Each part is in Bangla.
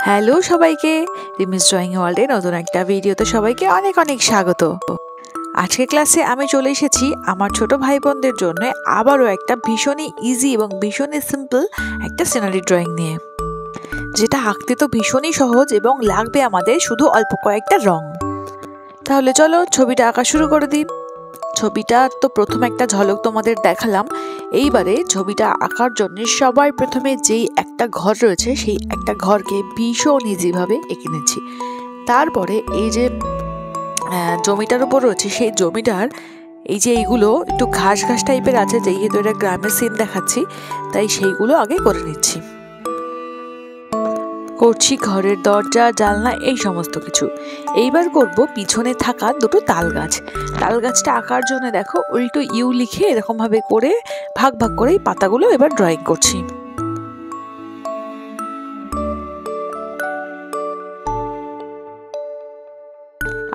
হ্যালো সবাইকে, রিমিস ড্রয়িং ওয়ার্ল্ডের নতুন একটা ভিডিওতে সবাইকে অনেক অনেক স্বাগত। আজকের ক্লাসে আমি চলে এসেছি আমার ছোট ভাই বোনদের জন্য আবারও একটা ভীষণই ইজি এবং ভীষণই সিম্পল একটা সিনারি ড্রয়িং নিয়ে, যেটা আঁকতে তো ভীষণই সহজ এবং লাগবে আমাদের শুধু অল্প কয়েকটা রং। তাহলে চলো ছবিটা আঁকা শুরু করে দিই। ছবিটা তো প্রথম একটা ঝলক তোমাদের দেখালাম। এইবারে ছবিটা আঁকার জন্য সবার প্রথমে যেই একটা ঘর রয়েছে সেই একটা ঘরকে ভীষণ ইজিভাবে এঁকে নিচ্ছি। তারপরে এই যে জমিটার উপর রয়েছে সেই জমিটার এই যে এইগুলো একটু ঘাস ঘাস টাইপের আছে, যেহেতু এটা গ্রামের সিন দেখাচ্ছি তাই সেইগুলো আগে করে নিচ্ছি। করছি ঘরের দরজা জানলা এই সমস্ত কিছু। এইবার করব পিছনে থাকা দুটো তাল গাছ। তাল গাছটা আঁকার জন্য দেখো উল্টো ইউ লিখে এরকম ভাবে করে ভাগ ভাগ করে এই পাতাগুলো এবার ড্রয়িং করছি।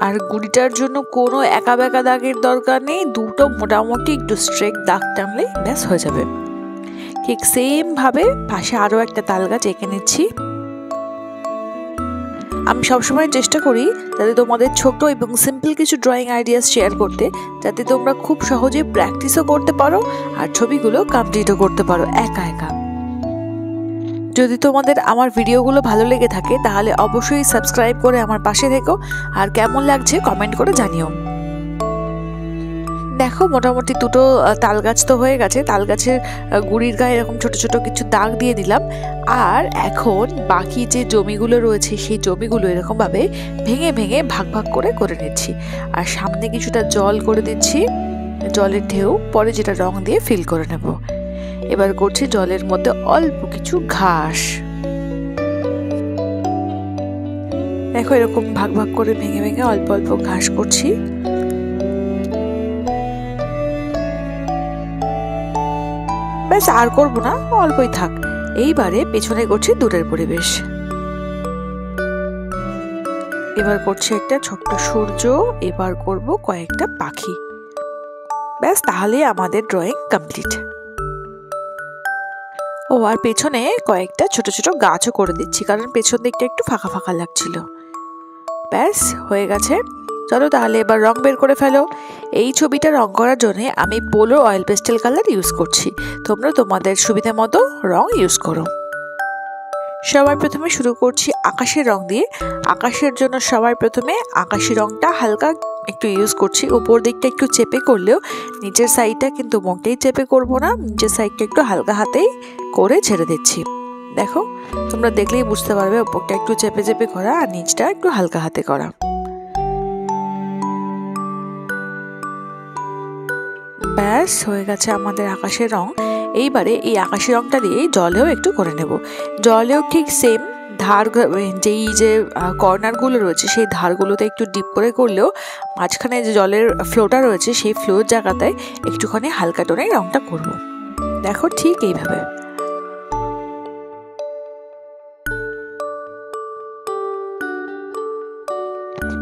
আর গুড়িটার জন্য কোনো একা বেঁকা দাগের দরকার নেই, দুটো মোটামুটি একটু স্ট্রেট দাগ টানলে ব্যাস হয়ে যাবে। ঠিক সেম ভাবে পাশে আরো একটা তাল গাছ এঁকে নিচ্ছি। আমি সবসময় চেষ্টা করি যাতে তোমাদের ছোট এবং সিম্পল কিছু ড্রয়িং আইডিয়াস শেয়ার করতে, যাতে তোমরা খুব সহজে প্র্যাকটিসও করতে পারো আর ছবিগুলো কমপ্লিটও করতে পারো একা একা। যদি তোমাদের আমার ভিডিওগুলো ভালো লেগে থাকে তাহলে অবশ্যই সাবস্ক্রাইব করে আমার পাশে থেকো, আর কেমন লাগছে কমেন্ট করে জানিও। দেখো মোটামুটি দুটো তাল গাছ তো হয়ে গেছে। তাল গাছের গুড়ির গায়ে এরকম ছোট ছোট কিছু দাগ দিয়ে দিলাম। আর এখন বাকি যে জমিগুলো রয়েছে সেই জমিগুলো এরকমভাবে ভেঙে ভেঙে ভাগ ভাগ করে করে নিচ্ছি। আর সামনে কিছুটা জল করে দিচ্ছি, জলের ঢেউ, পরে যেটা রং দিয়ে ফিল করে নেব। এবার করছি জলের মধ্যে অল্প কিছু ঘাস। দেখো এরকম ভাগ ভাগ করে ভেঙে ভেঙে অল্প অল্প ঘাস করছি। ব্যাস আর করবো না, অল্পই থাক। এইবারে পেছনে করছি দূরের পরিবেশ। এবার করছি একটা ছোট্ট সূর্য, এবার করব কয়েকটা পাখি। ব্যাস তাহলে আমাদের ড্রয়িং কমপ্লিট। ও আর পেছনে কয়েকটা ছোট ছোট গাছও করে দিচ্ছি, কারণ পেছন দিকটা একটু ফাঁকা ফাঁকা লাগছিল। ব্যাস হয়ে গেছে। চলো তাহলে এবার রং বের করে ফেলো। এই ছবিটা রং করার জন্য আমি polo oil pastel colour use করছি, তোমরা তোমাদের সুবিধা মতো রং ইউজ করো। সবার প্রথমে শুরু করছি আকাশের রং দিয়ে। আকাশের জন্য সবার প্রথমে আকাশি রংটা হালকা একটু ইউজ করছি। উপর দিকটা একটু চেপে করলেও নিচের সাইডটা কিন্তু মোটেই চেপে করব না, নিচের সাইডটা একটু হালকা হাতেই করে ছেড়ে দিচ্ছি। দেখো তোমরা দেখলেই বুঝতে পারবে উপরটা একটু চেপে চেপে করা আর নিচটা একটু হালকা হাতে করা। ব্যাস হয়ে গেছে আমাদের আকাশের রং। এইবারে এই আকাশি রংটা দিয়ে জলেও একটু করে নেব। জলেও ঠিক সেম ধার, যেই যে কর্নারগুলো রয়েছে সেই ধারগুলোতে একটু ডিপ করে করলেও মাঝখানে যে জলের ফ্লোটা রয়েছে সেই ফ্লোর জায়গাটায় একটুখানি হালকা টোনে রংটা করব। দেখো ঠিক এইভাবে।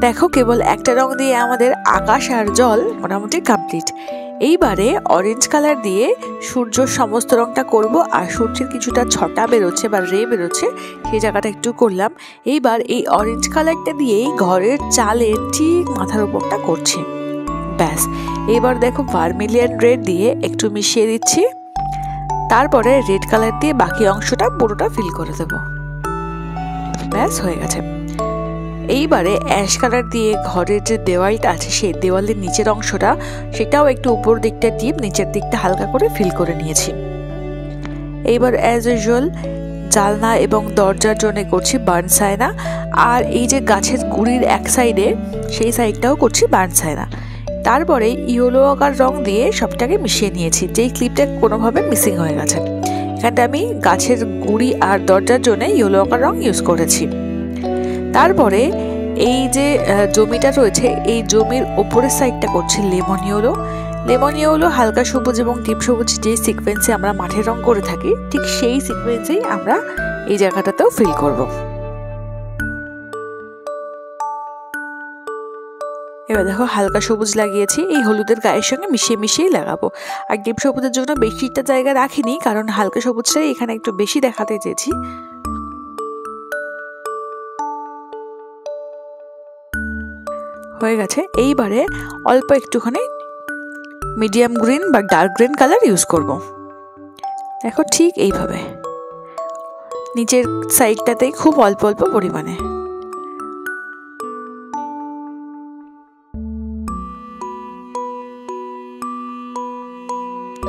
দেখো কেবল একটা রং দিয়ে আমাদের আকাশ আর জল মোটামুটি কমপ্লিট। এইবারে অরেঞ্জ কালার দিয়ে সূর্যর সমস্ত রংটা করব, আর সূর্যের কিছুটা ছটা বেরোচ্ছে বা রে বেরোচ্ছে সেই জায়গাটা একটু করলাম। এইবার এই অরেঞ্জ কালারটা দিয়েই ঘরের চালের ঠিক মাথার উপরটা করছি। ব্যাস এবার দেখো ভার্মিলিয়ান রেড দিয়ে একটু মিশিয়ে দিচ্ছি, তারপরে রেড কালার দিয়ে বাকি অংশটা পুরোটা ফিল করে দেব। ব্যাস হয়ে গেছে। এইবারে অ্যাশ কালার দিয়ে ঘরের যে দেওয়ালটা আছে সেই দেওয়ালের নিচের অংশটা সেটাও একটু উপর দিকটা ডিপ, নিচের দিকটা হালকা করে ফিল করে নিয়েছি। এইবার অ্যাজ ইউজুয়াল জানলা এবং দরজার জন্য করছি বার্ন সাইনা, আর এই যে গাছের গুড়ির এক সাইডে সেই সাইডটাও করছি বার্ন সাইনা। তারপরে ইয়েলো আকার রং দিয়ে সবটাকে মিশিয়ে নিয়েছি, যেই ক্লিপটা কোনোভাবে মিসিং হয়ে গেছে। এখানটা আমি গাছের গুড়ি আর দরজার জন্য ইয়েলো আকার রং ইউজ করেছি। তারপরে এই যে জমিটা রয়েছে এই জমির ওপরের সাইডটা করছি লেমন ইয়েলো। লেমন ইয়েলো হালকা সবুজ এবং ডিপ সবুজ যে সিকোয়েন্সে আমরা মাঠের রং করে থাকি ঠিক সেই সিকোয়েন্সেই আমরা এই জায়গাটাতেও ফিল করব। এবার দেখো হালকা সবুজ লাগিয়েছি, এই হলুদের গায়ের সঙ্গে মিশিয়ে মিশিয়েই লাগাবো। আর ডিপ সবুজের জন্য বেশিটা জায়গা রাখিনি, কারণ হালকা সবুজটাই এখানে একটু বেশি দেখাতে চেয়েছি। হয়ে গেছে। এইবারে অল্প একটুখানি মিডিয়াম গ্রিন বা ডার্ক গ্রিন কালার ইউজ করব। দেখো ঠিক এইভাবে নিচের সাইডটাতেই খুব অল্প অল্প পরিমাণে।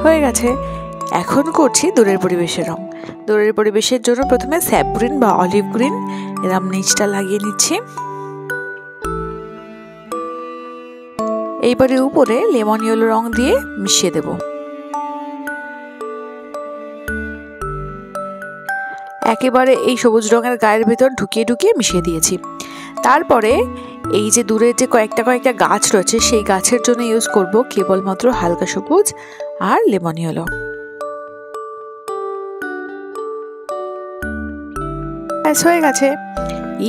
হয়ে গেছে। এখন করছি দূরের পরিবেশের রং। দূরের পরিবেশের জন্য প্রথমে স্যাপ গ্রিন বা অলিভ গ্রিন এরম নিচটা লাগিয়ে নিচ্ছি। এইবারে উপরে লেমন ইয়েলো রং দিয়ে মিশিয়ে দেব। একেবারে এই সবুজ রঙের গায়ের ভেতর ঢুকিয়ে ঢুকিয়ে মিশিয়ে দিয়েছি। তারপরে এই যে দূরে যে কয়েকটা গাছ রয়েছে সেই গাছের জন্য ইউজ করব কেবলমাত্র হালকা সবুজ আর লেমন ইয়েলো। হয়ে গেছে।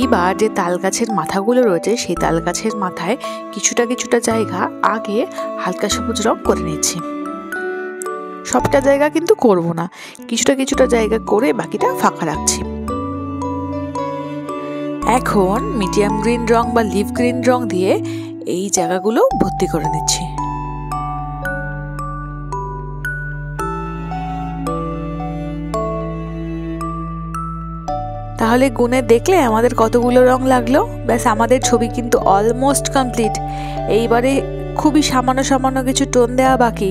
এইবার যে তাল গাছের মাথাগুলো রয়েছে সেই তাল গাছের মাথায় কিছুটা জায়গা আগে হালকা সবুজ রং করে নিচ্ছি। সবটা জায়গা কিন্তু করব না, কিছুটা জায়গা করে বাকিটা ফাঁকা রাখছি। এখন মিডিয়াম গ্রিন রং বা লিভ গ্রিন রং দিয়ে এই জায়গাগুলো ভর্তি করে নিচ্ছি। তাহলে গুনে দেখলে আমাদের কতগুলো রং লাগলো। ব্যাস আমাদের ছবি কিন্তু অলমোস্ট কমপ্লিট। এইবারে খুবই সামান্য কিছু টোন দেওয়া বাকি।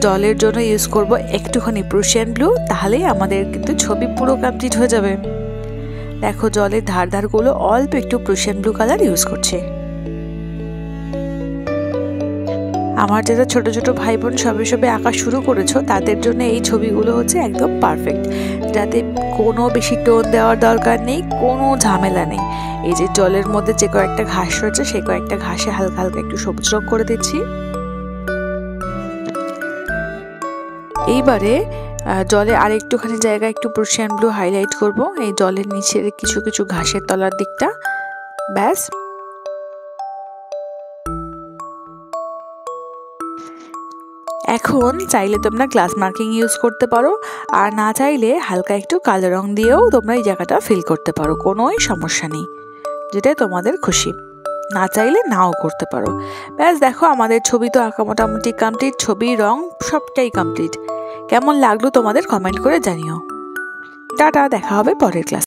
জলের জন্য ইউজ করব একটুখানি প্রুশিয়ান ব্লু, তাহলেই আমাদের কিন্তু ছবি পুরো কমপ্লিট হয়ে যাবে। দেখো জলের ধারগুলো অল্প একটু প্রুশিয়ান ব্লু কালার ইউজ করছে। আমার যারা ছোট ভাই বোন সবে আঁকা শুরু করেছো তাদের জন্য এই ছবিগুলো হচ্ছে একদম পারফেক্ট, যাতে কোনো বেশি টোন দেওয়ার দরকার নেই, কোনো ঝামেলা নেই। এই যে জলের মধ্যে যে কয়েকটা ঘাস রয়েছে সেই কয়েকটা ঘাসে হালকা একটু সবুজ রং করে দিচ্ছি। এইবারে জলে আর একটুখানি জায়গা একটু প্রুশিয়ান ব্লু হাইলাইট করব এই জলের নিচের কিছু ঘাসের তলার দিকটা। ব্যাস এখন চাইলে তোমরা গ্লাস মার্কিং ইউজ করতে পারো, আর না চাইলে হালকা একটু কালো রং দিয়েও তোমরা এই জায়গাটা ফিল করতে পারো, কোনোই সমস্যা নেই, যেটাই তোমাদের খুশি। না চাইলে নাও করতে পারো। ব্যাস দেখো আমাদের ছবি তো আঁকা মোটামুটি কমপ্লিট, ছবি রং সবটাই কমপ্লিট। কেমন লাগলো তোমাদের কমেন্ট করে জানিও। টাটা, দেখা হবে পরের ক্লাস।